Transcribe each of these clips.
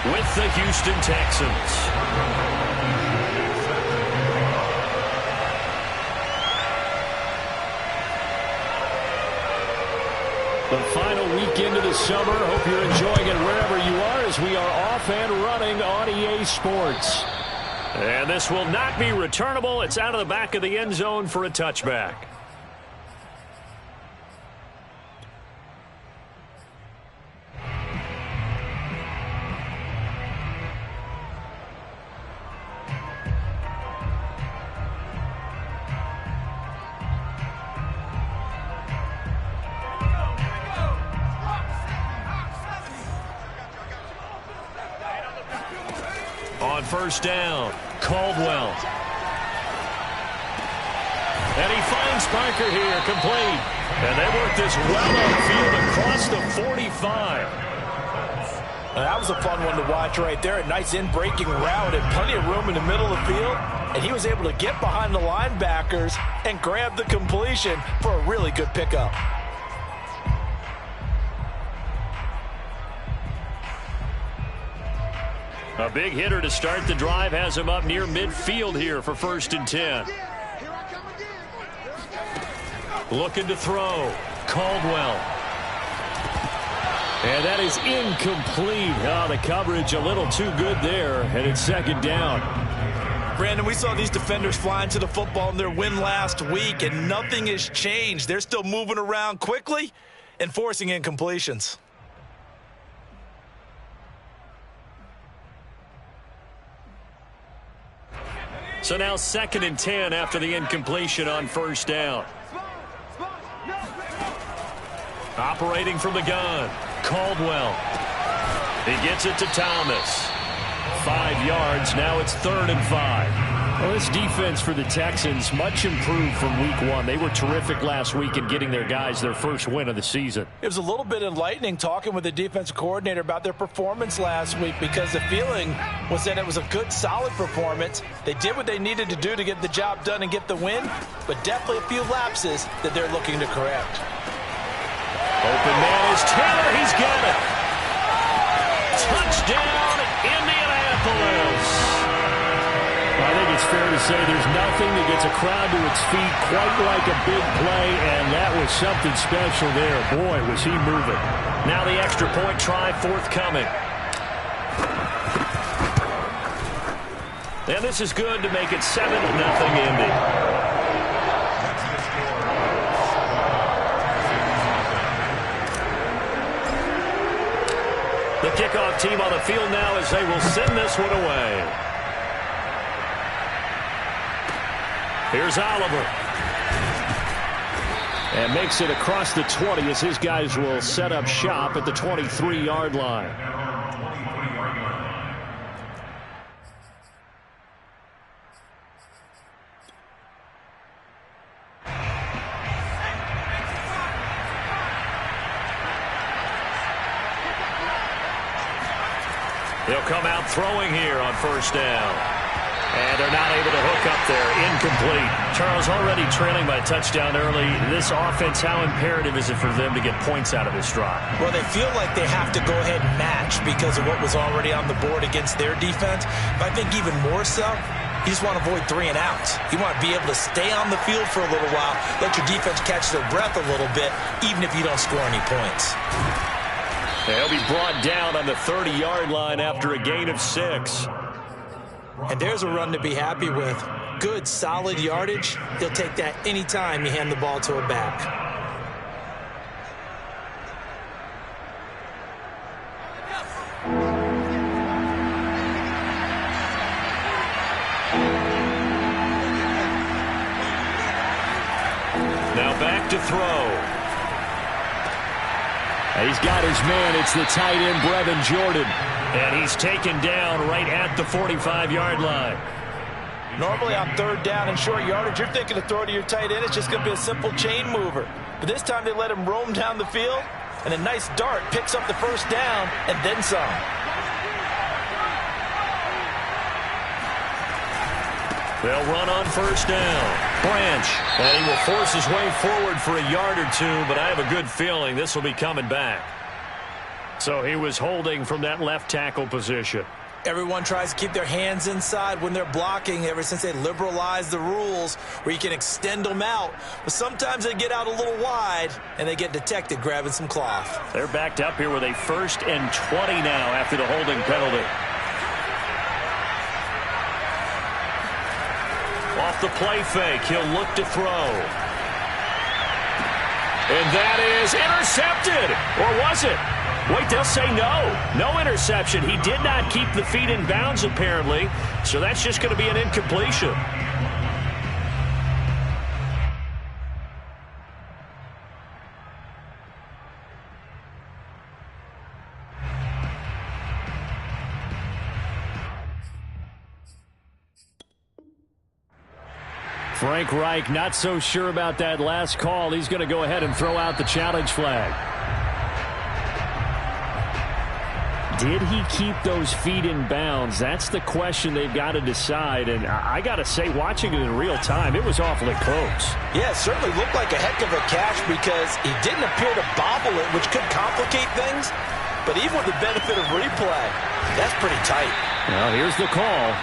with the Houston Texans. The final weekend of the summer. Hope you're enjoying it wherever you are as we are off and running on EA Sports. And this will not be returnable. It's out of the back of the end zone for a touchback. On first down, Caldwell. And he finds Parker here, complete. And they work this well upfield across the 45. That was a fun one to watch right there. A nice in-breaking route and plenty of room in the middle of the field. And he was able to get behind the linebackers and grab the completion for a really good pickup. A big hitter to start the drive has him up near midfield here for 1st and 10. Looking to throw. Caldwell. And that is incomplete. Oh, the coverage a little too good there, and it's 2nd down. Brandon, we saw these defenders flying to the football in their win last week, and nothing has changed. They're still moving around quickly and forcing incompletions. So now 2nd and 10 after the incompletion on 1st down. Operating from the gun, Caldwell. He gets it to Thomas. 5 yards, now it's 3rd and 5. Well, this defense for the Texans, much improved from week 1. They were terrific last week in getting their guys their first win of the season. It was a little bit enlightening talking with the defensive coordinator about their performance last week because the feeling was that it was a good, solid performance. They did what they needed to do to get the job done and get the win, but definitely a few lapses that they're looking to correct. Open man is Taylor. He's got it. Touchdown, Indianapolis. I think it's fair to say there's nothing that gets a crowd to its feet quite like a big play, and that was something special there. Boy, was he moving. Now the extra point try forthcoming. And this is good to make it 7-0 Indy. The kickoff team on the field now as they will send this one away. Here's Oliver. And makes it across the 20 as his guys will set up shop at the 23-yard line. He'll come out throwing here on 1st down. And they're not able to hook up there. Incomplete. Charles, already trailing by a touchdown early. This offense, how imperative is it for them to get points out of this drive? Well, they feel like they have to go ahead and match because of what was already on the board against their defense. But I think even more so, you just want to avoid 3 and outs. You want to be able to stay on the field for a little while, let your defense catch their breath a little bit, even if you don't score any points. They'll be brought down on the 30-yard line after a gain of 6. And there's a run to be happy with. Good, solid yardage. He'll take that anytime you hand the ball to a back. Now back to throw. He's got his man. It's the tight end, Brevin Jordan. And he's taken down right at the 45-yard line. Normally on 3rd down and short yardage, you're thinking to throw to your tight end. It's just going to be a simple chain mover. But this time they let him roam down the field, and a nice dart picks up the 1st down and then some. They'll run on 1st down. Branch. And he will force his way forward for a yard or two, but I have a good feeling this will be coming back. So he was holding from that left tackle position. Everyone tries to keep their hands inside when they're blocking ever since they liberalized the rules where you can extend them out. But sometimes they get out a little wide, and they get detected grabbing some cloth. They're backed up here with a 1st and 20 now after the holding penalty. Off the play fake, he'll look to throw. And that is intercepted. Or was it? Wait, they'll say no. No interception. He did not keep the feet in bounds, apparently. So that's just going to be an incompletion. Frank Reich not so sure about that last call. He's going to go ahead and throw out the challenge flag. Did he keep those feet in bounds? That's the question they've got to decide. And I got to say, watching it in real time, it was awfully close. Yeah, it certainly looked like a heck of a catch because he didn't appear to bobble it, which could complicate things. But even with the benefit of replay, that's pretty tight. Well, here's the call.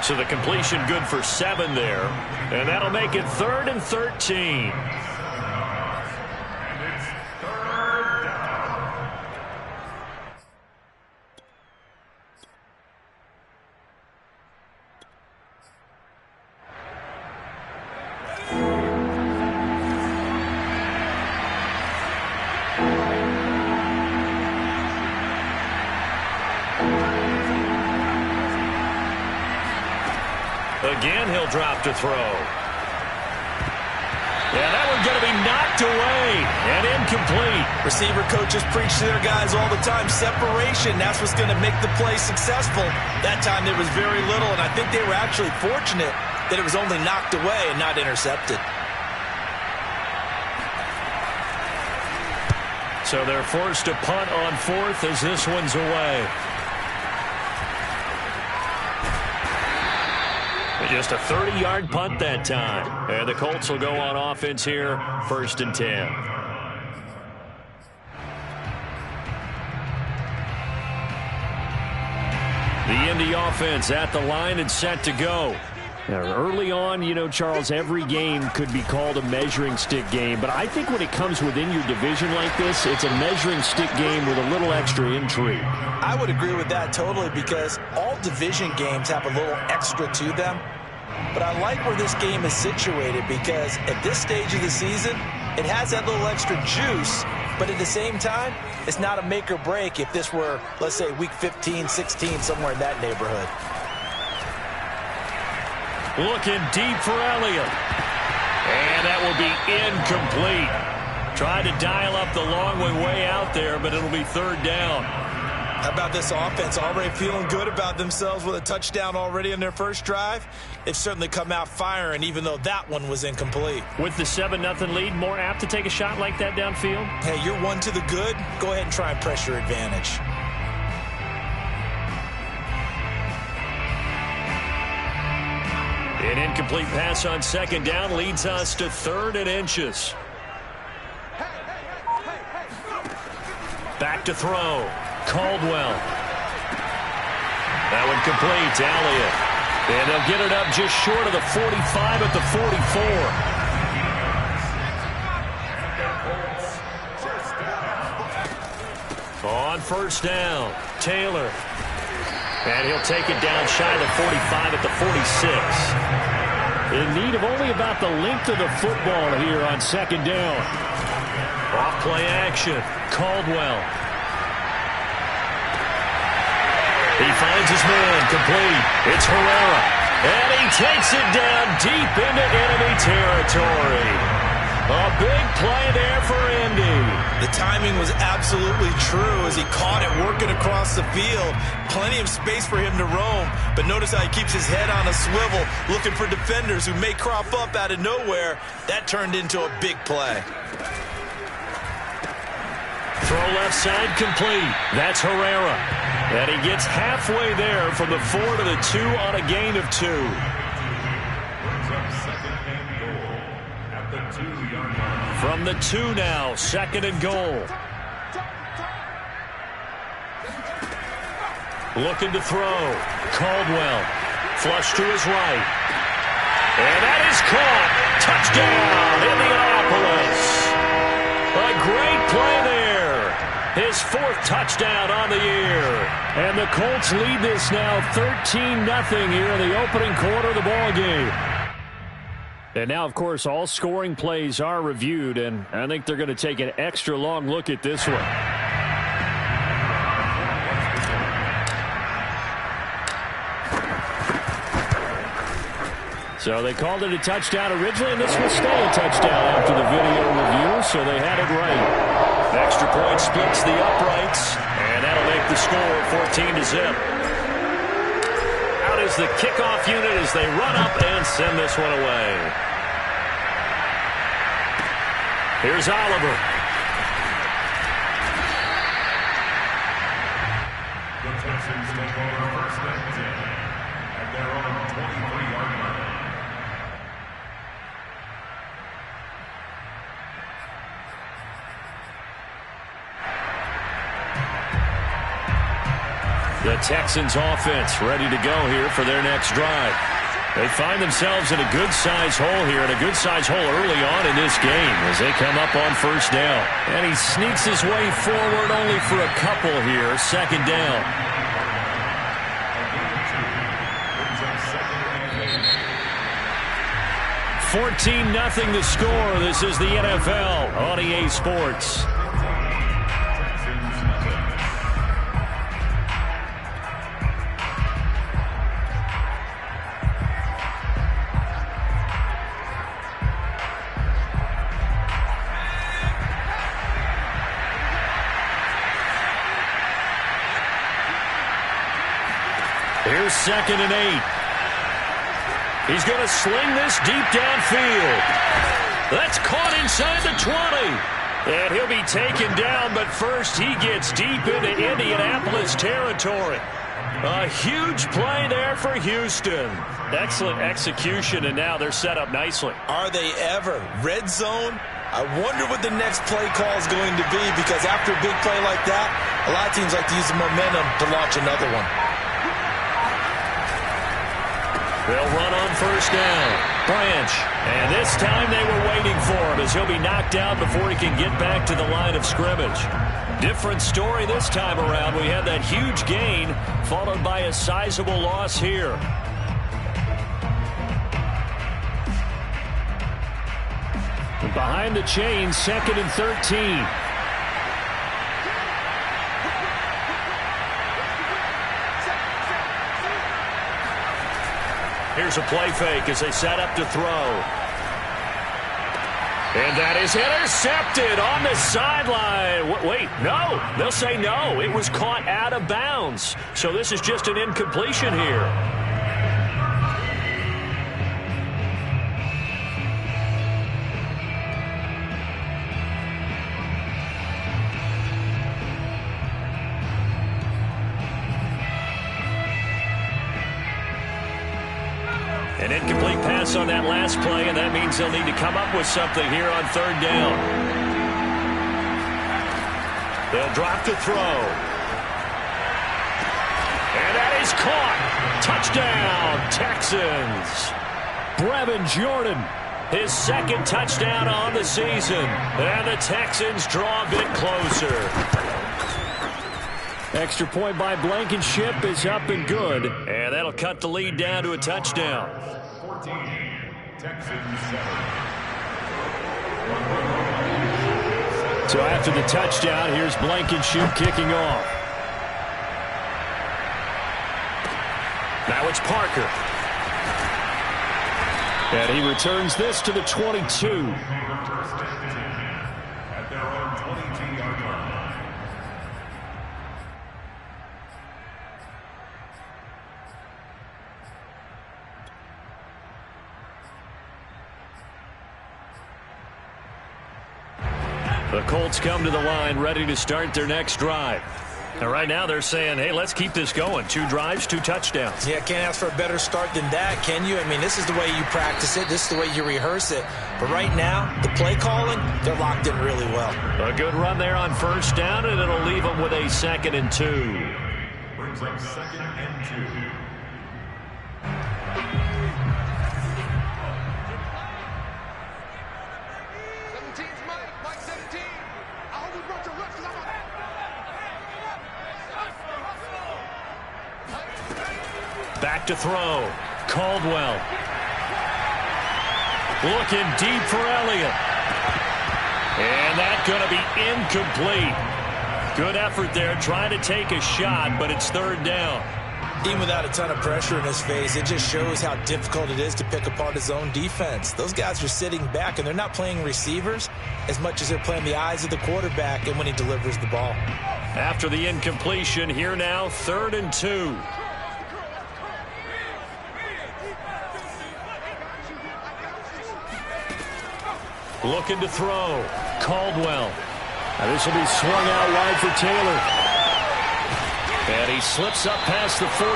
So the completion good for 7 there. And that'll make it 3rd and 13. Again, he'll drop to throw. Yeah, that one's going to be knocked away and incomplete. Receiver coaches preach to their guys all the time. Separation, that's what's going to make the play successful. That time there was very little, and I think they were actually fortunate that it was only knocked away and not intercepted. So they're forced to punt on 4th as this one's away. Just a 30-yard punt that time. And the Colts will go on offense here, 1st and 10. The Indy offense at the line and set to go. Now, early on, you know, Charles, every game could be called a measuring stick game. But I think when it comes within your division like this, it's a measuring stick game with a little extra intrigue. I would agree with that totally because all division games have a little extra to them. But I like where this game is situated because at this stage of the season, it has that little extra juice. But at the same time, it's not a make or break if this were, let's say, week 15, 16, somewhere in that neighborhood. Looking deep for Elliott. And that will be incomplete. Tried to dial up the long way out there, but it'll be 3rd down. How about this offense already feeling good about themselves with a touchdown already in their first drive? They've certainly come out firing, even though that one was incomplete. With the 7-0 lead, more apt to take a shot like that downfield? Hey, you're one to the good. Go ahead and try and press your advantage. An incomplete pass on 2nd down leads us to 3rd and inches. Back to throw. Caldwell. That one complete to Elliott. And they'll get it up just short of the 45 at the 44. On 1st down, Taylor. And he'll take it down shy of the 45 at the 46. In need of only about the length of the football here on 2nd down. Off play action. Caldwell. He finds his man, complete. It's Herrera. And he takes it down deep into enemy territory. A big play there for Indy. The timing was absolutely true as he caught it working across the field. Plenty of space for him to roam. But notice how he keeps his head on a swivel, looking for defenders who may crop up out of nowhere. That turned into a big play. Throw left side complete. That's Herrera. And he gets halfway there from the 4 to the 2 on a gain of 2. From the 2 now, 2nd and goal. Looking to throw. Caldwell. Flush to his right. And that is caught. Touchdown, Indianapolis. A great play there. His 4th touchdown on the year. And the Colts lead this now 13-0 here in the opening quarter of the ball game. And now, of course, all scoring plays are reviewed, and I think they're going to take an extra long look at this one. So they called it a touchdown originally, and this will stay a touchdown after the video review, so they had it right. Extra point splits the uprights, and that'll make the score 14-0. Out is the kickoff unit as they run up and send this one away. Here's Oliver. The Texans take over first and 10 at their own 23-yard line. The Texans offense ready to go here for their next drive. They find themselves in a good-sized hole here, and a good-sized hole early on in this game as they come up on first down. And he sneaks his way forward only for a couple here, second down. $14-0 the score. This is the NFL on EA Sports. Here's 2nd and 8. He's going to sling this deep downfield. That's caught inside the 20. And he'll be taken down, but first he gets deep into Indianapolis territory. A huge play there for Houston. Excellent execution, and now they're set up nicely. Are they ever? Red zone? I wonder what the next play call is going to be, because after a big play like that, a lot of teams like to use the momentum to launch another one. They'll run on first down. Branch. And this time they were waiting for him as he'll be knocked down before he can get back to the line of scrimmage. Different story this time around. We had that huge gain followed by a sizable loss here. And behind the chains, 2nd and 13. Here's a play fake as they set up to throw. And that is intercepted on the sideline. Wait, no. They'll say no. It was caught out of bounds. So this is just an incompletion here. An incomplete pass on that last play, and that means they'll need to come up with something here on third down. They'll drop to throw. And that is caught. Touchdown, Texans. Brevin Jordan, his 2nd touchdown on the season. And the Texans draw a bit closer. Extra point by Blankenship is up and good. And that'll cut the lead down to a touchdown. 14, Texans 7. So after the touchdown, here's Blankenship kicking off. Now it's Parker. And he returns this to the 22. At their own 22-yard line. The Colts come to the line ready to start their next drive. And right now they're saying, hey, let's keep this going. 2 drives, 2 touchdowns. Yeah, can't ask for a better start than that, can you? I mean, this is the way you practice it. This is the way you rehearse it. But right now, the play calling, they're locked in really well. A good run there on first down, and it'll leave them with a 2nd and 2. brings up 2nd and 2. Back to throw. Caldwell. Looking deep for Elliott. And that's going to be incomplete. Good effort there trying to take a shot, but it's 3rd down. Even without a ton of pressure in his face, it just shows how difficult it is to pick apart his own defense. Those guys are sitting back, and they're not playing receivers as much as they're playing the eyes of the quarterback and when he delivers the ball. After the incompletion, here now, 3rd and 2. Looking to throw. Caldwell. Now this will be swung out wide for Taylor. And he slips up past the 45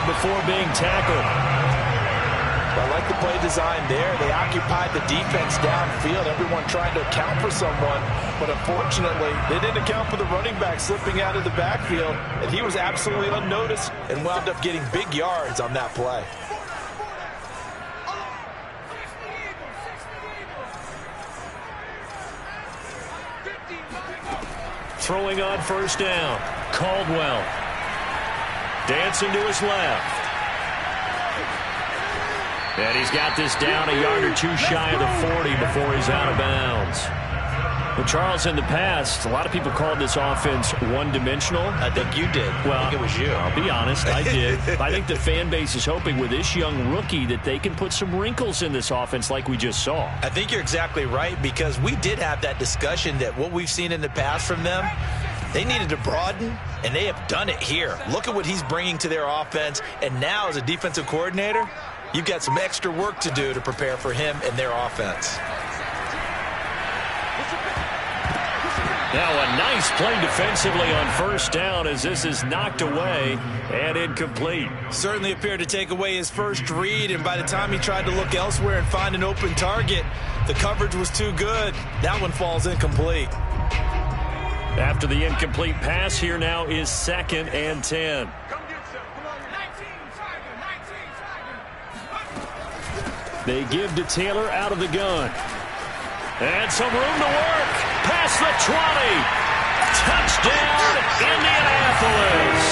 before being tackled. I like the play design there. They occupied the defense downfield, everyone trying to account for someone. But unfortunately, they didn't account for the running back slipping out of the backfield. And he was absolutely unnoticed and wound up getting big yards on that play. Throwing on 1st down. Caldwell. Dancing to his left. And he's got this down a yard or two shy of the 40 before he's out of bounds. Well, Charles, in the past, a lot of people called this offense one-dimensional. I think you did. Well, I think it was you. I'll be honest, I did. I think the fan base is hoping with this young rookie that they can put some wrinkles in this offense like we just saw. I think you're exactly right, because we did have that discussion that what we've seen in the past from them, they needed to broaden, and they have done it here. Look at what he's bringing to their offense, and now as a defensive coordinator, you've got some extra work to do to prepare for him and their offense. Now a nice play defensively on 1st down as this is knocked away and incomplete. Certainly appeared to take away his first read, and by the time he tried to look elsewhere and find an open target, the coverage was too good. That one falls incomplete. After the incomplete pass, here now is 2nd and 10. They give to Taylor out of the gun. And some room to work. Past the 20. Touchdown, Indianapolis.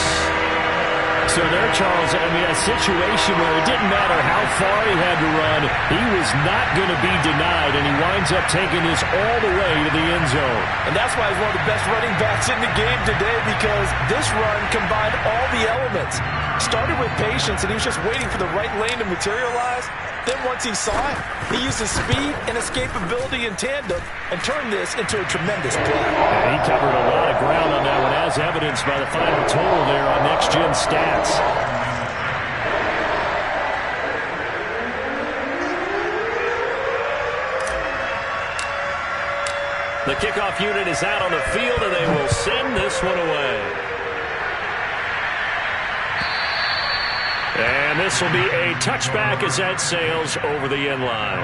So there, Charles, I mean, a situation where it didn't matter how far he had to run, he was not going to be denied, and he winds up taking this all the way to the end zone. And that's why he's one of the best running backs in the game today, because this run combined all the elements. Started with patience, and he was just waiting for the right lane to materialize. Then once he saw it, he used his speed and escapability in tandem and turned this into a tremendous play. Yeah, he covered a lot of ground on that one, as evidenced by the final total there on Next Gen Stats. The kickoff unit is out on the field, and they will send this one away. And this will be a touchback as that sails over the end line.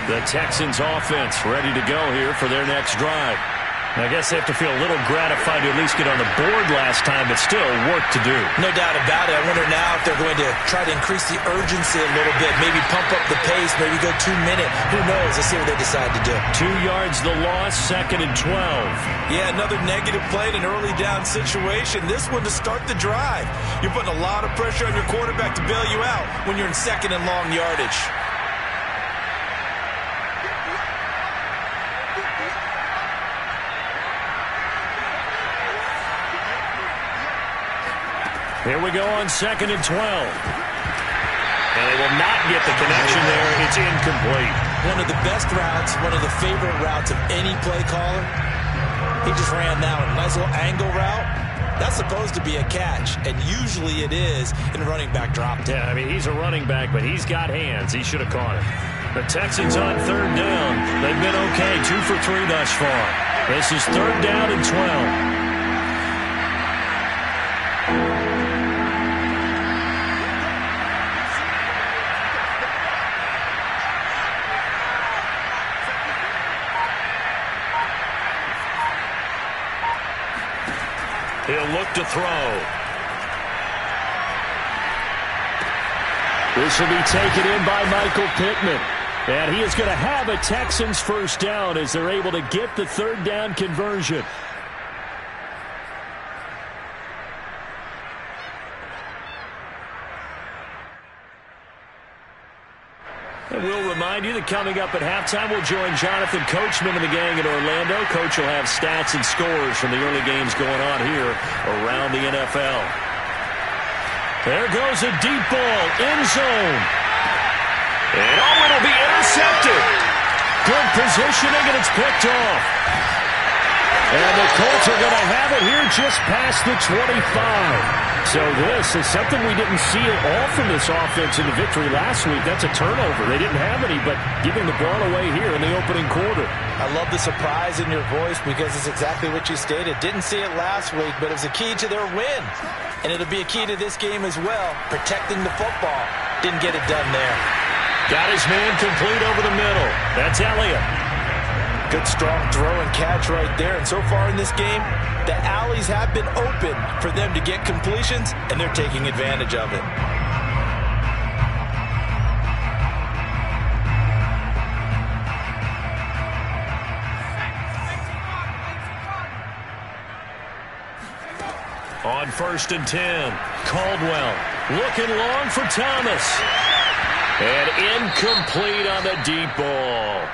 The Texans offense ready to go here for their next drive. I guess they have to feel a little gratified to at least get on the board last time, but still work to do. No doubt about it. I wonder now if they're going to try to increase the urgency a little bit, maybe pump up the pace, maybe go 2 minute. Who knows? Let's see what they decide to do. 2 yards the loss, 2nd and 12. Yeah, another negative play in an early down situation. This one to start the drive. You're putting a lot of pressure on your quarterback to bail you out when you're in 2nd and long yardage. Here we go on 2nd and 12. And they will not get the connection there. It's incomplete. One of the best routes, one of the favorite routes of any play caller. He just ran that one. Nice little angle route. That's supposed to be a catch, and usually it is in a running back drop. Yeah, I mean, he's a running back, but he's got hands. He should have caught it. The Texans on 3rd down. They've been okay, 2 for 3 thus far. This is 3rd down and 12. He'll look to throw. This will be taken in by Michael Pittman. And he is going to have a Texans first down as they're able to get the third down conversion. And we'll remind you that coming up at halftime, we'll join Jonathan Coachman and the gang in Orlando. Coach will have stats and scores from the early games going on here around the NFL. There goes a deep ball, end zone. And it'll be intercepted. Good positioning, and it's picked off. And the Colts are going to have it here just past the 25. So this is something we didn't see at all from this offense in the victory last week. That's a turnover. They didn't have any, but giving the ball away here in the opening quarter. I love the surprise in your voice because it's exactly what you stated. Didn't see it last week, but it was a key to their win. And it'll be a key to this game as well, protecting the football. Didn't get it done there. Got his man complete over the middle. That's Elliott. Good strong throw and catch right there. And so far in this game, the alleys have been open for them to get completions, and they're taking advantage of it. On 1st and 10, Caldwell looking long for Thomas. And incomplete on the deep ball.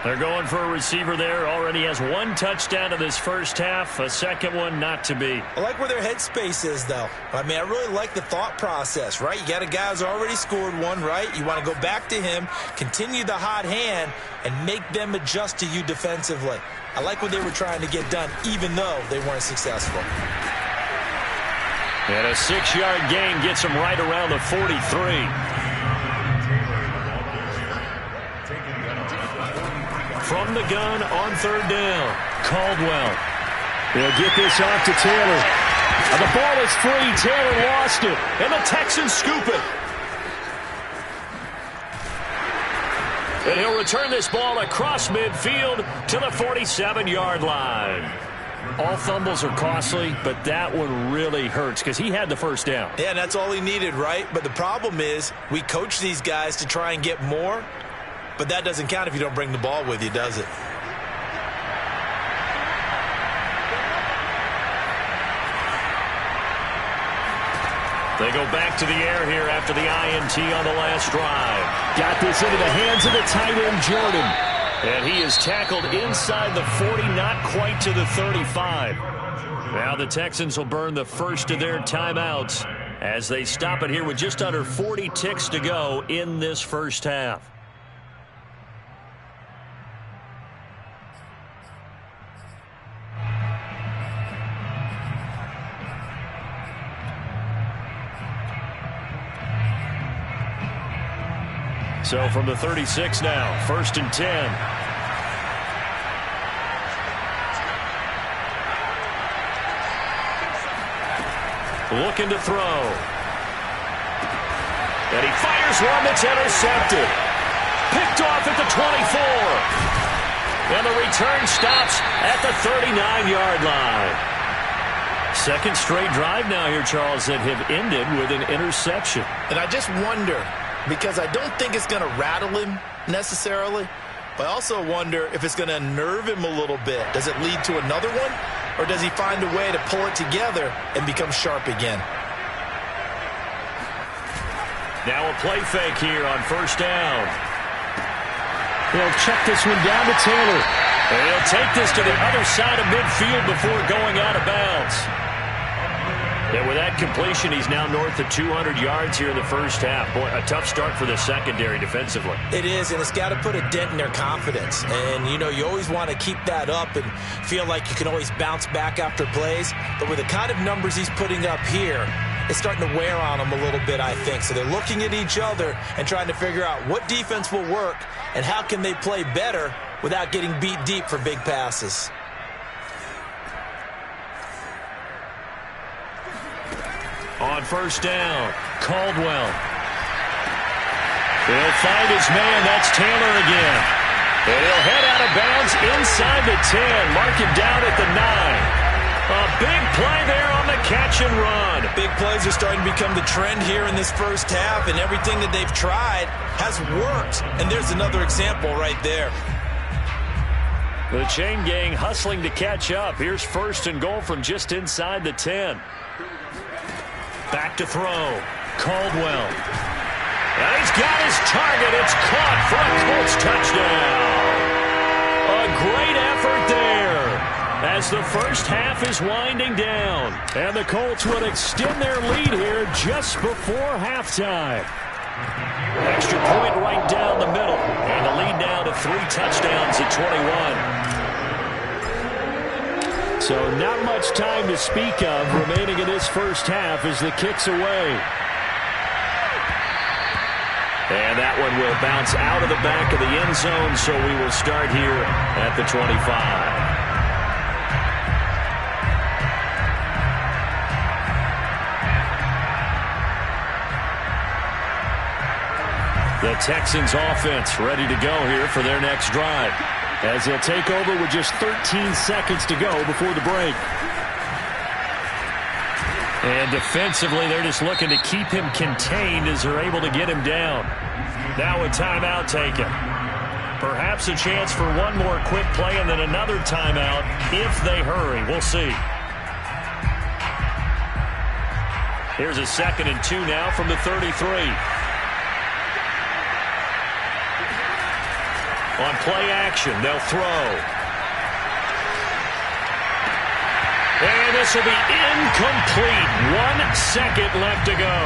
They're going for a receiver there. Already has one touchdown in this first half. A second one not to be. I like where their headspace is, though. I mean, I really like the thought process, right? You got a guy who's already scored one, right? You want to go back to him, continue the hot hand, and make them adjust to you defensively. I like what they were trying to get done, even though they weren't successful. And a 6-yard gain gets him right around the 43. From the gun on 3rd down, Caldwell. They'll get this off to Taylor. And the ball is free. Taylor lost it. And the Texans scoop it. And he'll return this ball across midfield to the 47-yard line. All fumbles are costly, but that one really hurts because he had the first down. Yeah, and that's all he needed, right? But the problem is we coach these guys to try and get more. But that doesn't count if you don't bring the ball with you, does it? They go back to the air here after the INT on the last drive. Got this into the hands of the tight end, Jordan. And he is tackled inside the 40, not quite to the 35. Now the Texans will burn the first of their timeouts as they stop it here with just under 40 ticks to go in this first half. So from the 36 now, 1st and 10. Looking to throw. And he fires one that's intercepted. Picked off at the 24. And the return stops at the 39-yard line. Second straight drive now here, Charles, that have ended with an interception. And I just wonder, because I don't think it's going to rattle him necessarily, but I also wonder if it's going to unnerve him a little bit. Does it lead to another one, or does he find a way to pull it together and become sharp again? Now a play fake here on 1st down. He'll check this one down to Taylor. And he'll take this to the other side of midfield before going out of bounds. And with that completion, he's now north of 200 yards here in the first half. Boy, a tough start for the secondary defensively. It is, and it's got to put a dent in their confidence. And, you know, you always want to keep that up and feel like you can always bounce back after plays. But with the kind of numbers he's putting up here, it's starting to wear on them a little bit, I think. So they're looking at each other and trying to figure out what defense will work and how can they play better without getting beat deep for big passes. On 1st down, Caldwell. He'll find his man. That's Taylor again. And he'll head out of bounds inside the 10. Mark it down at the 9. A big play there on the catch and run. Big plays are starting to become the trend here in this first half, and everything that they've tried has worked. And there's another example right there. The chain gang hustling to catch up. Here's first and goal from just inside the 10. Back to throw. Caldwell. And he's got his target. It's caught for a Colts touchdown. A great effort there as the first half is winding down. And the Colts would extend their lead here just before halftime. Extra point right down the middle. And the lead now to 3 touchdowns at 21. So not much time to speak of remaining in this first half as the kick's away. And that one will bounce out of the back of the end zone, so we will start here at the 25. The Texans offense ready to go here for their next drive, as they'll take over with just 13 seconds to go before the break. And defensively, they're just looking to keep him contained as they're able to get him down. Now a timeout taken. Perhaps a chance for one more quick play and then another timeout if they hurry. We'll see. Here's a 2nd and 2 now from the 33. On play action, they'll throw. And this will be incomplete. 1 second left to go.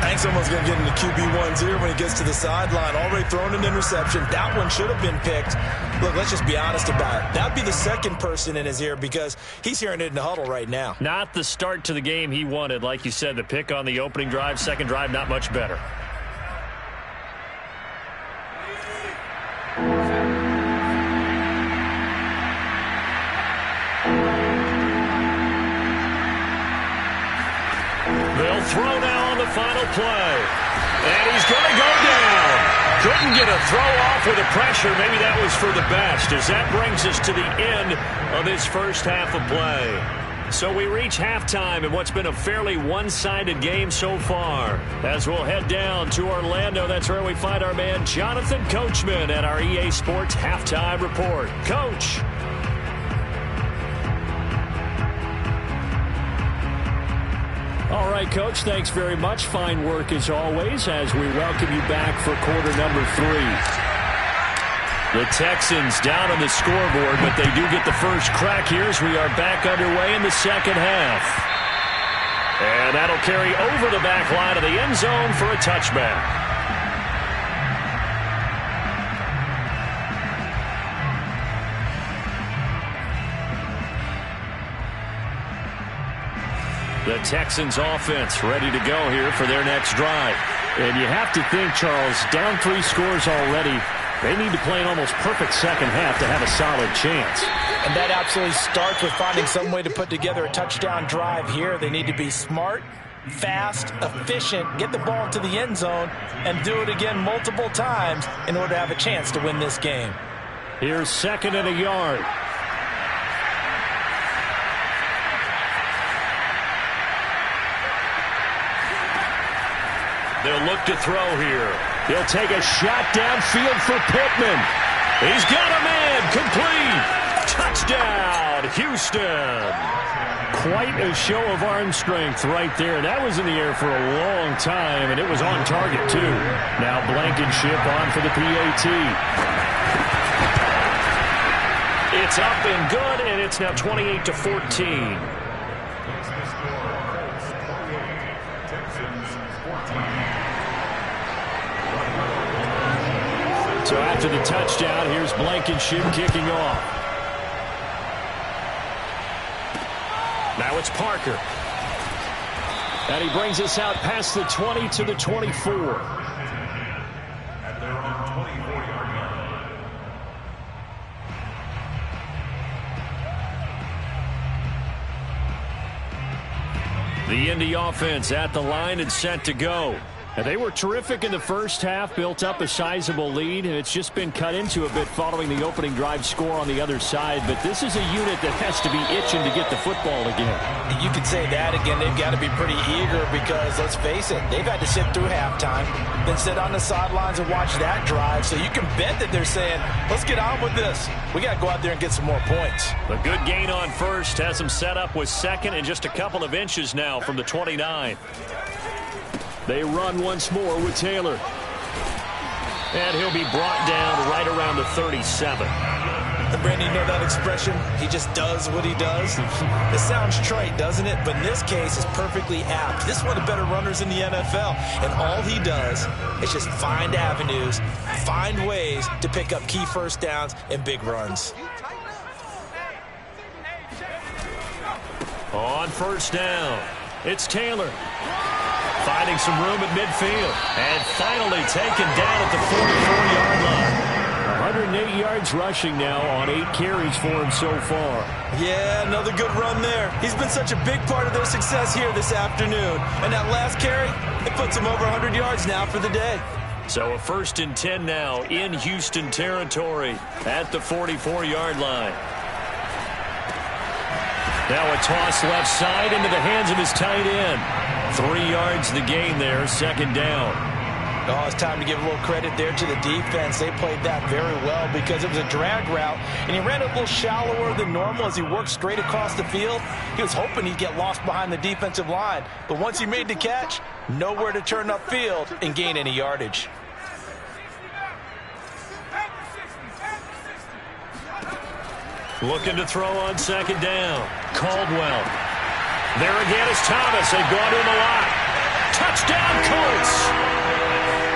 I think someone's going to get into QB1's ear when he gets to the sideline. Already thrown an interception. That one should have been picked. Look, let's just be honest about it. That would be the second person in his ear because he's hearing it in the huddle right now. Not the start to the game he wanted. Like you said, the pick on the opening drive, second drive, not much better. They'll throw now on the final play. And he's going to go down. Couldn't get a throw off with the pressure. Maybe that was for the best, as that brings us to the end of this first half of play. So we reach halftime in what's been a fairly one-sided game so far. As we'll head down to Orlando, that's where we find our man Jonathan Coachman at our EA Sports Halftime Report. Coach. All right, Coach, thanks very much. Fine work as always as we welcome you back for quarter number 3. The Texans down on the scoreboard, but they do get the first crack here as we are back underway in the second half. And that'll carry over the back line of the end zone for a touchback. The Texans offense ready to go here for their next drive. And you have to think, Charles, down 3 scores already. They need to play an almost perfect second half to have a solid chance. And that absolutely starts with finding some way to put together a touchdown drive here. They need to be smart, fast, efficient, get the ball to the end zone, and do it again multiple times in order to have a chance to win this game. Here's 2nd and a yard. They'll look to throw here. He'll take a shot downfield for Pittman. He's got a man. Complete. Touchdown, Houston. Quite a show of arm strength right there. That was in the air for a long time, and it was on target, too. Now Blankenship on for the PAT. It's up and good, and it's now 28-14. So after the touchdown, here's Blankenship kicking off. Now it's Parker. And he brings us out past the 20 to the 24. And they're on 24-yard line. The Indy offense at the line and set to go. And they were terrific in the first half, built up a sizable lead, and it's just been cut into a bit following the opening drive score on the other side. But this is a unit that has to be itching to get the football again. You could say that again. They've got to be pretty eager because, let's face it, they've had to sit through halftime, then sit on the sidelines and watch that drive. So you can bet that they're saying, let's get on with this. We got to go out there and get some more points. A good gain on first has them set up with second and just a couple of inches now from the 29. They run once more with Taylor. And he'll be brought down right around the 37. Brandon, you know that expression? He just does what he does. It sounds trite, doesn't it? But in this case, it's perfectly apt. This is one of the better runners in the NFL. And all he does is just find avenues, find ways to pick up key first downs and big runs. On first down, it's Taylor. Finding some room at midfield. And finally taken down at the 44-yard line. 108 yards rushing now on 8 carries for him so far. Yeah, another good run there. He's been such a big part of their success here this afternoon. And that last carry, it puts him over 100 yards now for the day. So a 1st and 10 now in Houston territory at the 44-yard line. Now a toss left side into the hands of his tight end. 3 yards the gain there, 2nd down. Oh, it's time to give a little credit there to the defense. They played that very well because it was a drag route, and he ran a little shallower than normal as he worked straight across the field. He was hoping he'd get lost behind the defensive line, but once he made the catch, nowhere to turn upfield and gain any yardage. Looking to throw on 2nd down. Caldwell. There again is Thomas. They've gone to him a lot. Touchdown, Colts.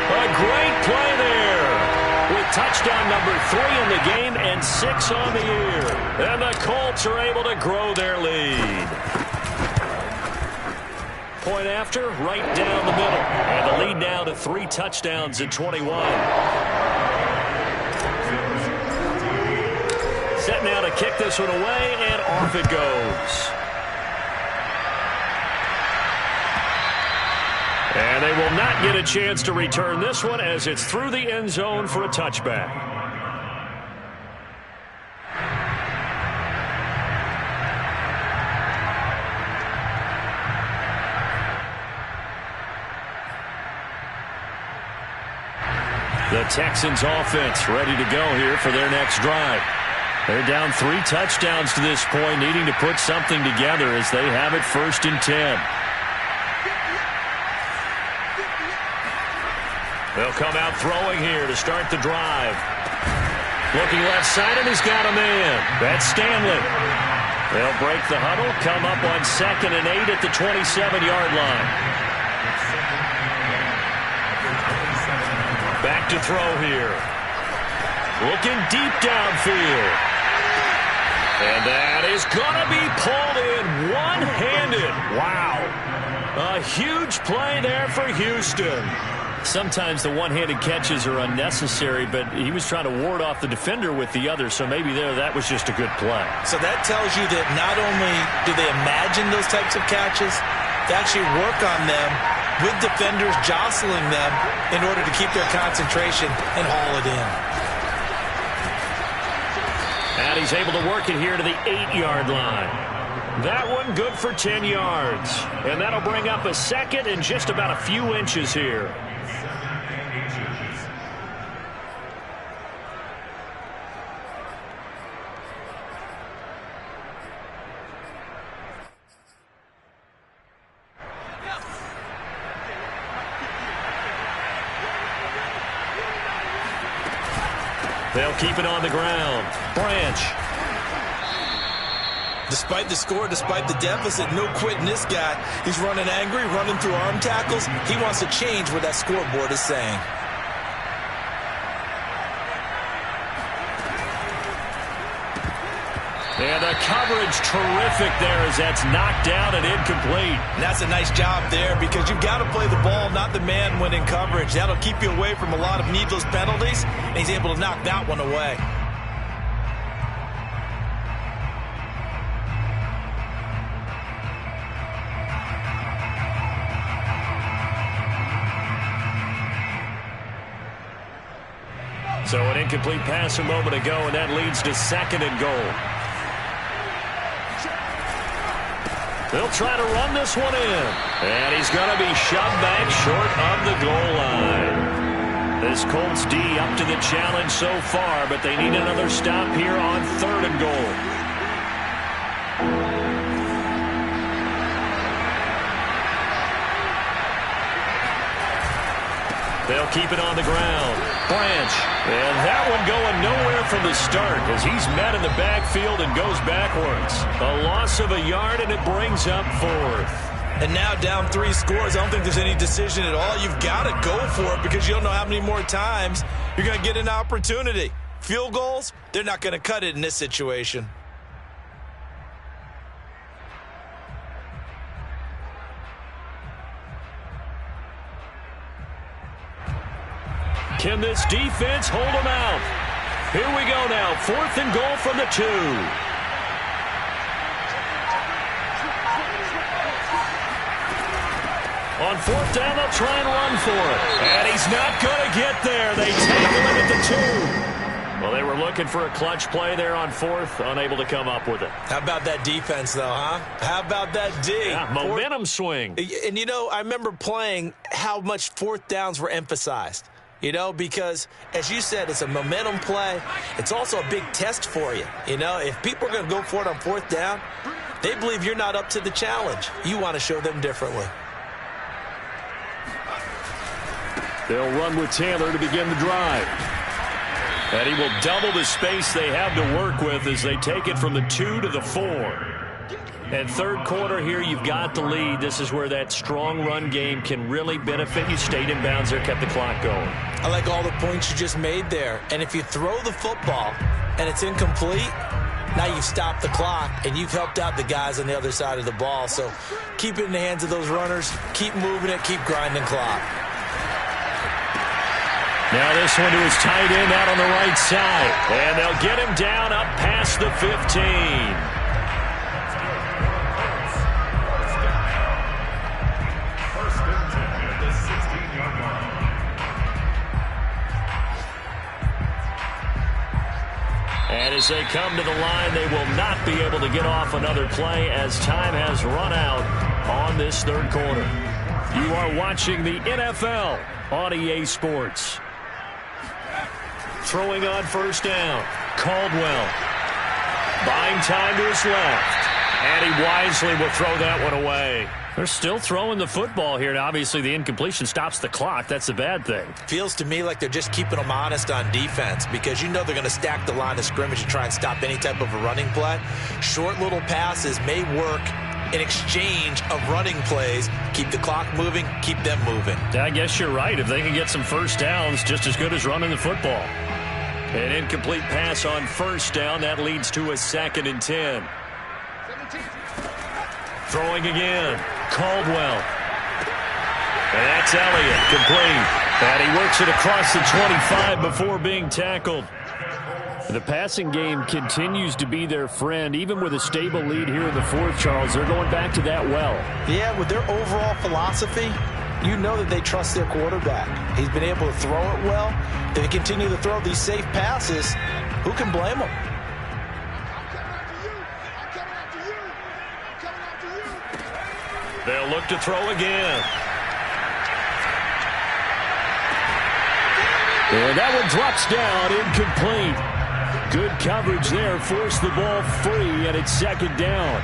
A great play there. With touchdown number 3 in the game and 6 on the year. And the Colts are able to grow their lead. Point after, right down the middle. And the lead now to 3 touchdowns at 21. Set now to kick this one away, and off it goes. And they will not get a chance to return this one as it's through the end zone for a touchback. The Texans offense ready to go here for their next drive. They're down 3 touchdowns to this point, needing to put something together as they have it 1st and 10. They'll come out throwing here to start the drive. Looking left side, and he's got a man. That's Stanley. They'll break the huddle, come up on 2nd and 8 at the 27-yard line. Back to throw here. Looking deep downfield. And that is going to be pulled in one-handed. Wow. A huge play there for Houston. Sometimes the one-handed catches are unnecessary, but he was trying to ward off the defender with the other, so maybe that was just a good play. So that tells you that not only do they imagine those types of catches, they actually work on them with defenders jostling them in order to keep their concentration and haul it in. And he's able to work it here to the 8-yard line. That one good for 10 yards. And that'll bring up a 2nd and just about a few inches here. They'll keep it on the ground. Branch. Despite the score, despite the deficit, no quitting this guy. He's running angry, running through arm tackles. He wants to change what that scoreboard is saying. And the coverage terrific there as that's knocked down and incomplete. And that's a nice job there because you've got to play the ball, not the man when in coverage. That'll keep you away from a lot of needless penalties, and he's able to knock that one away. So an incomplete pass a moment ago, and that leads to 2nd and goal. They'll try to run this one in. And he's going to be shoved back short of the goal line. This Colts D up to the challenge so far, but they need another stop here on 3rd and goal. They'll keep it on the ground. Branch. And that one going nowhere from the start as he's met in the backfield and goes backwards. A loss of a yard, and it brings up 4th. And now down 3 scores. I don't think there's any decision at all. You've got to go for it because you don't know how many more times you're going to get an opportunity. Field goals, they're not going to cut it in this situation. Can this defense hold them out? Here we go now. 4th and goal from the 2. On 4th down, they'll try and run for it. And he's not going to get there. They tackle him at the 2. Well, they were looking for a clutch play there on 4th, unable to come up with it. How about that defense, though, huh? How about that D? Yeah, momentum swing. And, you know, I remember playing how much 4th downs were emphasized. You know, because, as you said, it's a momentum play. It's also a big test for you. You know, if people are going to go for it on 4th down, they believe you're not up to the challenge. You want to show them differently. They'll run with Taylor to begin the drive. And he will double the space they have to work with as they take it from the 2 to the 4. And 3rd quarter here, you've got the lead. This is where that strong run game can really benefit you. Stayed in bounds there, kept the clock going. I like all the points you just made there. And if you throw the football and it's incomplete, now you've stopped the clock and you've helped out the guys on the other side of the ball. So keep it in the hands of those runners. Keep moving it. Keep grinding clock. Now this one to his tight end out on the right side. And they'll get him down up past the 15. And as they come to the line, they will not be able to get off another play as time has run out on this 3rd quarter. You are watching the NFL on EA Sports. Throwing on 1st down. Caldwell. Buying time to his left. And he wisely will throw that one away. They're still throwing the football here. Now, obviously, the incompletion stops the clock. That's the bad thing. Feels to me like they're just keeping them honest on defense because you know they're going to stack the line of scrimmage and try and stop any type of a running play. Short little passes may work in exchange of running plays. Keep the clock moving, keep them moving. I guess you're right. If they can get some 1st downs, just as good as running the football. An incomplete pass on 1st down. That leads to a 2nd and 10. Throwing again. Caldwell. And that's Elliott. Complete. And he works it across the 25 before being tackled. The passing game continues to be their friend. Even with a stable lead here in the 4th, Charles, they're going back to that well. Yeah, with their overall philosophy, you know that they trust their quarterback. He's been able to throw it well. They continue to throw these safe passes. Who can blame them? They'll look to throw again. And that one drops down, incomplete. Good coverage there, forced the ball free, and it's 2nd down.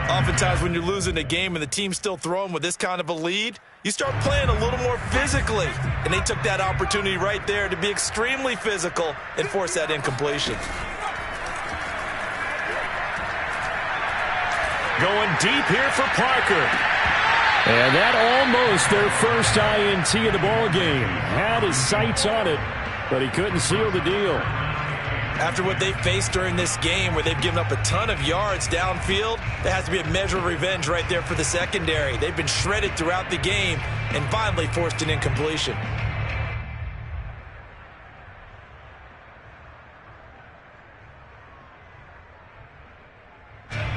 Oftentimes when you're losing a game and the team's still throwing with this kind of a lead, you start playing a little more physically. And they took that opportunity right there to be extremely physical and force that incompletion. Going deep here for Parker. And that almost their first INT of the ball game. Had his sights on it, but he couldn't seal the deal. After what they faced during this game where they've given up a ton of yards downfield, there has to be a measure of revenge right there for the secondary. They've been shredded throughout the game and finally forced an incompletion.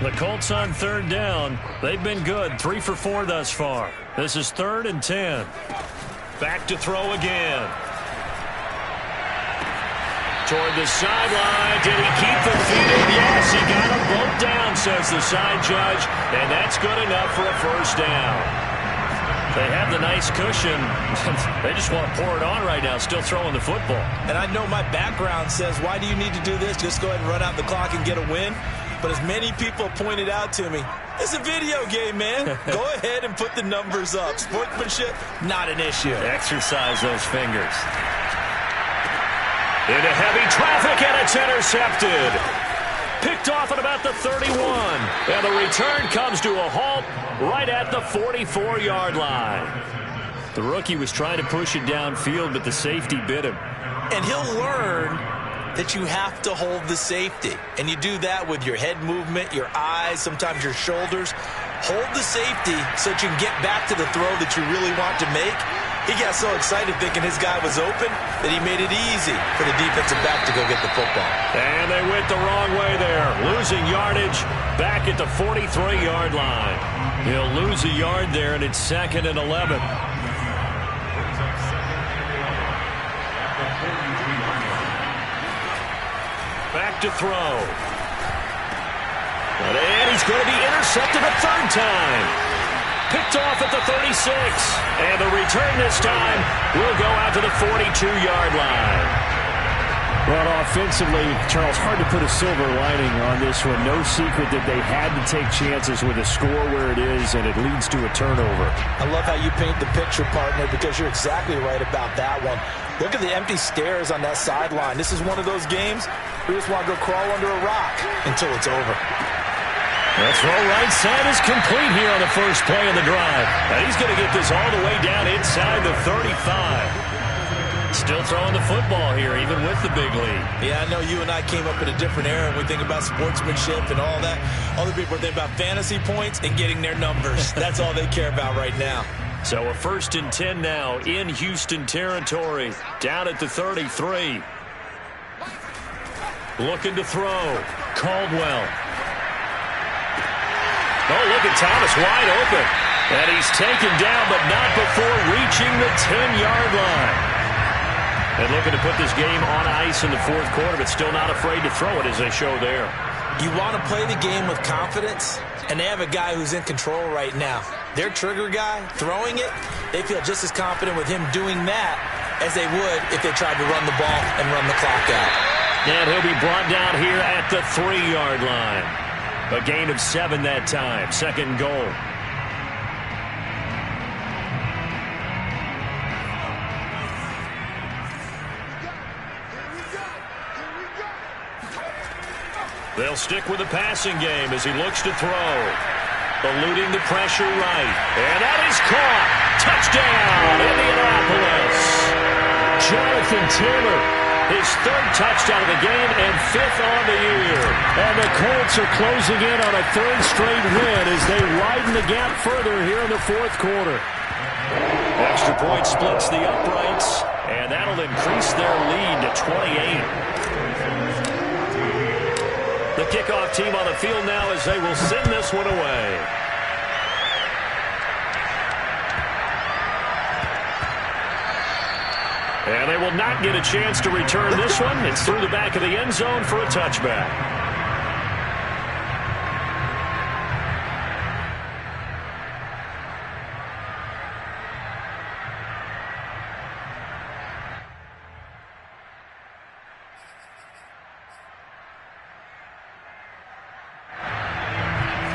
The Colts on 3rd down. They've been good. 3 for 4 thus far. This is 3rd and 10. Back to throw again. toward the sideline. Did he keep the feet in? Yes, he got them both down, says the side judge, and that's good enough for a first down. They have the nice cushion. They just want to pour it on right now, still throwing the football. And I know my background says, why do you need to do this? Just go ahead and run out the clock and get a win. But as many people pointed out to me, it's a video game, man. Go ahead and put the numbers up. Sportsmanship, not an issue. Exercise those fingers. Into heavy traffic, and it's intercepted. Picked off at about the 31. And the return comes to a halt right at the 44-yard line. The rookie was trying to push it downfield, but the safety bit him. And he'll learn that you have to hold the safety. And you do that with your head movement, your eyes, sometimes your shoulders. Hold the safety so that you can get back to the throw that you really want to make. He got so excited thinking his guy was open that he made it easy for the defensive back to go get the football. And they went the wrong way there. Losing yardage back at the 43-yard line. He'll lose a yard there, and it's 2nd and 11. Back to throw. And he's going to be intercepted a third time. Picked off at the 36. And the return this time will go out to the 42-yard line. Well, offensively, Charles, hard to put a silver lining on this one. No secret that they had to take chances with a score where it is, and it leads to a turnover. I love how you paint the picture, partner, because you're exactly right about that one. Look at the empty stairs on that sideline. This is one of those games where you just want to go crawl under a rock until it's over. The throw right side is complete here on the first play of the drive. And he's going to get this all the way down inside the 35. Still throwing the football here, even with the big lead. Yeah, I know you and I came up in a different era, and we think about sportsmanship and all that. Other people think about fantasy points and getting their numbers. That's all they care about right now. So a 1st and 10 now in Houston territory, down at the 33. Looking to throw. Caldwell. Oh, look at Thomas wide open. And he's taken down, but not before reaching the 10-yard line. And looking to put this game on ice in the fourth quarter, but still not afraid to throw it as they show there. You want to play the game with confidence, and they have a guy who's in control right now. Their trigger guy, throwing it, they feel just as confident with him doing that as they would if they tried to run the ball and run the clock out. And he'll be brought down here at the 3-yard line. A gain of 7 that time. 2nd goal. They'll stick with the passing game as he looks to throw. Eluding the pressure right. And that is caught. Touchdown, Indianapolis. Jonathan Taylor, his 3rd touchdown of the game and 5th on the year. And the Colts are closing in on a 3rd straight win as they widen the gap further here in the fourth quarter. Extra point splits the uprights, and that'll increase their lead to 28. The kickoff team on the field now as they will send this one away. And they will not get a chance to return this one. It's through the back of the end zone for a touchback.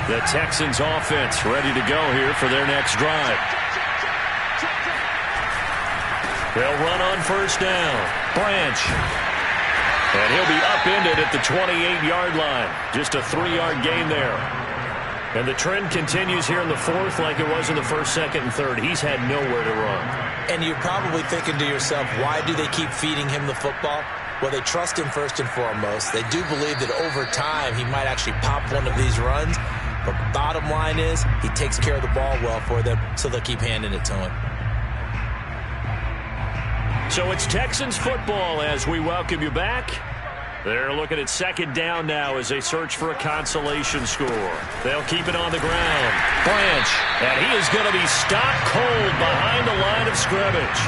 The Texans offense ready to go here for their next drive. They'll run on first down. Branch. And he'll be upended at the 28-yard line. Just a 3-yard gain there. And the trend continues here in the fourth like it was in the first, second, and third. He's had nowhere to run. And you're probably thinking to yourself, why do they keep feeding him the football? Well, they trust him first and foremost. They do believe that over time he might actually pop one of these runs. But the bottom line is he takes care of the ball well for them, so they'll keep handing it to him. So it's Texans football as we welcome you back. They're looking at 2nd down now as they search for a consolation score. They'll keep it on the ground. Branch. And he is going to be stopped cold behind the line of scrimmage.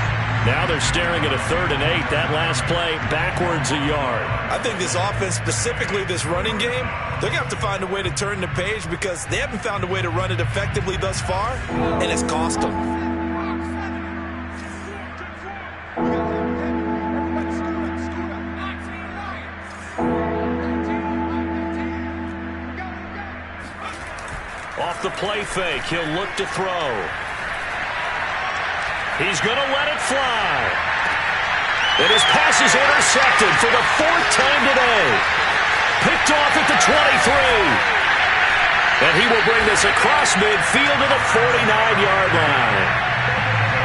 Now they're staring at a 3rd and 8. That last play, backwards a yard. I think this offense, specifically this running game, they're going to have to find a way to turn the page because they haven't found a way to run it effectively thus far, and it's cost them. Off the play fake, he'll look to throw. He's going to let it fly. And his pass is intercepted for the 4th time today. Picked off at the 23. And he will bring this across midfield to the 49-yard line.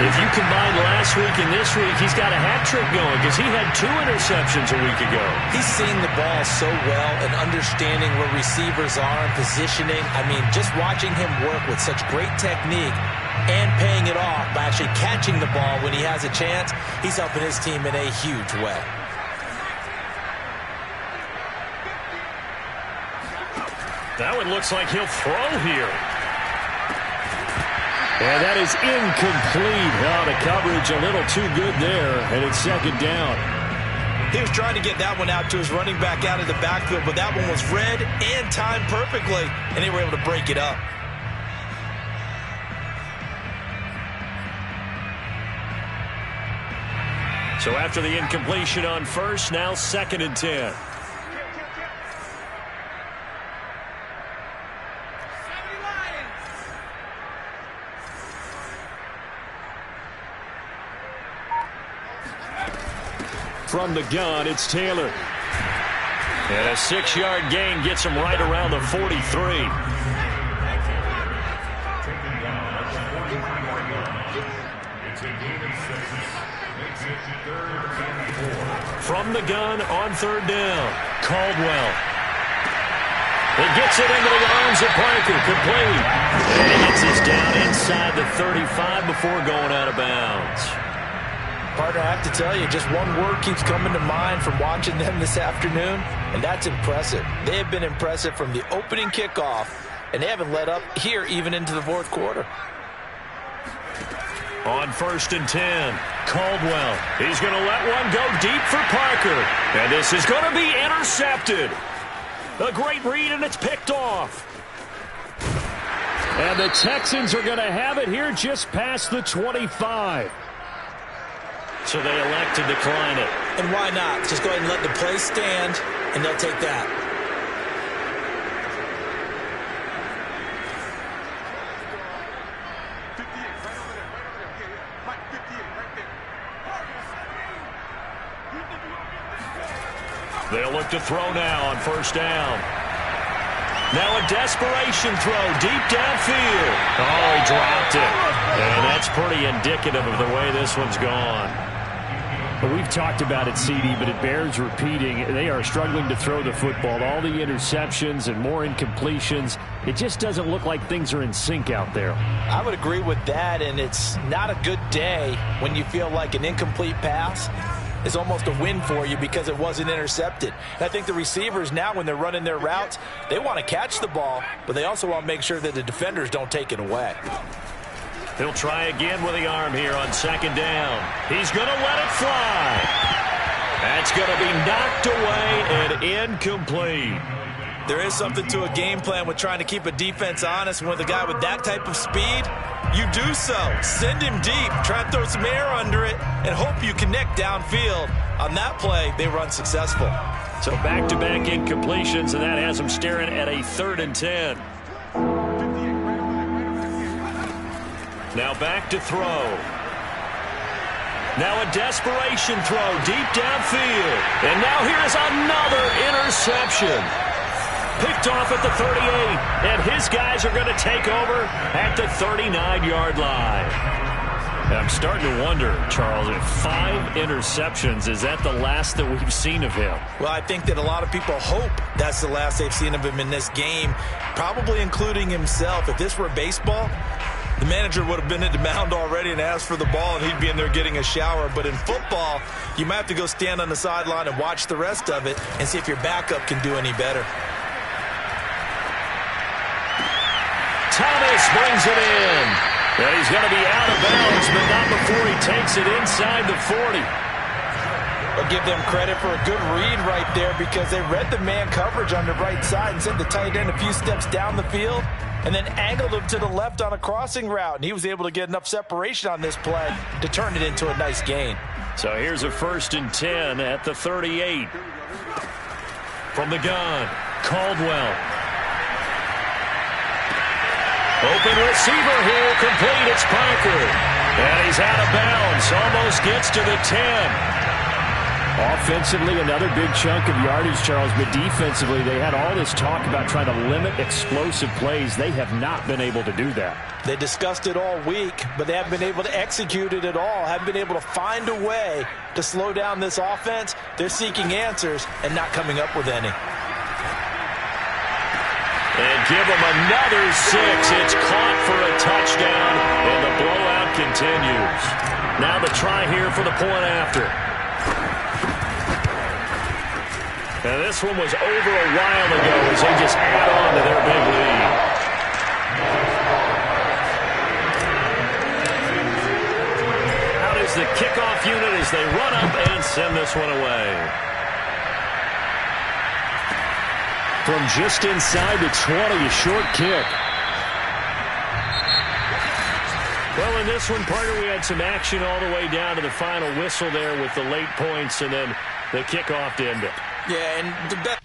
If you combine last week and this week, he's got a hat trick going because he had 2 interceptions a week ago. He's seeing the ball so well and understanding where receivers are and positioning. I mean, just watching him work with such great technique and paying it off by actually catching the ball when he has a chance, he's helping his team in a huge way. That one looks like he'll throw here. And that is incomplete. Oh, the coverage a little too good there, and it's 2nd down. He was trying to get that one out to his running back out of the backfield, but that one was read and timed perfectly, and they were able to break it up. So after the incompletion on 1st, now 2nd and 10. From the gun, it's Taylor. And a 6-yard gain gets him right around the 43. From the gun on 3rd down, Caldwell. He gets it into the arms of Parker, complete. And he gets this down inside the 35 before going out of bounds. Partner, I have to tell you, just one word keeps coming to mind from watching them this afternoon, and that's impressive. They have been impressive from the opening kickoff, and they haven't let up here even into the 4th quarter. On 1st and 10, Caldwell. He's going to let one go deep for Parker. And this is going to be intercepted. A great read, and it's picked off. And the Texans are going to have it here just past the 25. So they elect to decline it. And why not? Just go ahead and let the play stand, and they'll take that. They'll look to throw now on 1st down. Now a desperation throw deep downfield. Oh, he dropped it. And that's pretty indicative of the way this one's gone. Well, we've talked about it, CD, but it bears repeating. They are struggling to throw the football. All the interceptions and more incompletions. It just doesn't look like things are in sync out there. I would agree with that, and it's not a good day when you feel like an incomplete pass is almost a win for you because it wasn't intercepted. And I think the receivers now, when they're running their routes, they want to catch the ball, but they also want to make sure that the defenders don't take it away. He'll try again with the arm here on 2nd down. He's going to let it fly. That's going to be knocked away and incomplete. There is something to a game plan with trying to keep a defense honest. And with a guy with that type of speed, you do so. Send him deep. Try and throw some air under it and hope you connect downfield. On that play, they were unsuccessful. So back-to-back incompletions, and that has them staring at a 3rd and 10. Now back to throw. Now a desperation throw deep downfield. And now here's another interception. Picked off at the 38. And his guys are going to take over at the 39-yard line. And I'm starting to wonder, Charles, if 5 interceptions, is that the last that we've seen of him? Well, I think that a lot of people hope that's the last they've seen of him in this game, probably including himself. If this were baseball, the manager would have been at the mound already and asked for the ball, and he'd be in there getting a shower. But in football, you might have to go stand on the sideline and watch the rest of it and see if your backup can do any better. Thomas brings it in. And he's going to be out of bounds, but not before he takes it inside the 40. I'll give them credit for a good read right there because they read the man coverage on the right side and sent the tight end a few steps down the field and then angled him to the left on a crossing route. And he was able to get enough separation on this play to turn it into a nice gain. So here's a 1st and 10 at the 38. From the gun, Caldwell. Open receiver here, complete, it's Parker. And he's out of bounds, almost gets to the 10. Offensively, another big chunk of yardage, Charles, but defensively, they had all this talk about trying to limit explosive plays. They have not been able to do that. They discussed it all week, but they haven't been able to execute it at all, haven't been able to find a way to slow down this offense. They're seeking answers and not coming up with any. And give them another 6. It's caught for a touchdown, and the blowout continues. Now the try here for the point after. And this one was over a while ago as they just add on to their big lead. Out is the kickoff unit as they run up and send this one away. From just inside the 20, a short kick. Well, in this one, partner, we had some action all the way down to the final whistle there with the late points and then the kickoff to end it. Yeah, and the best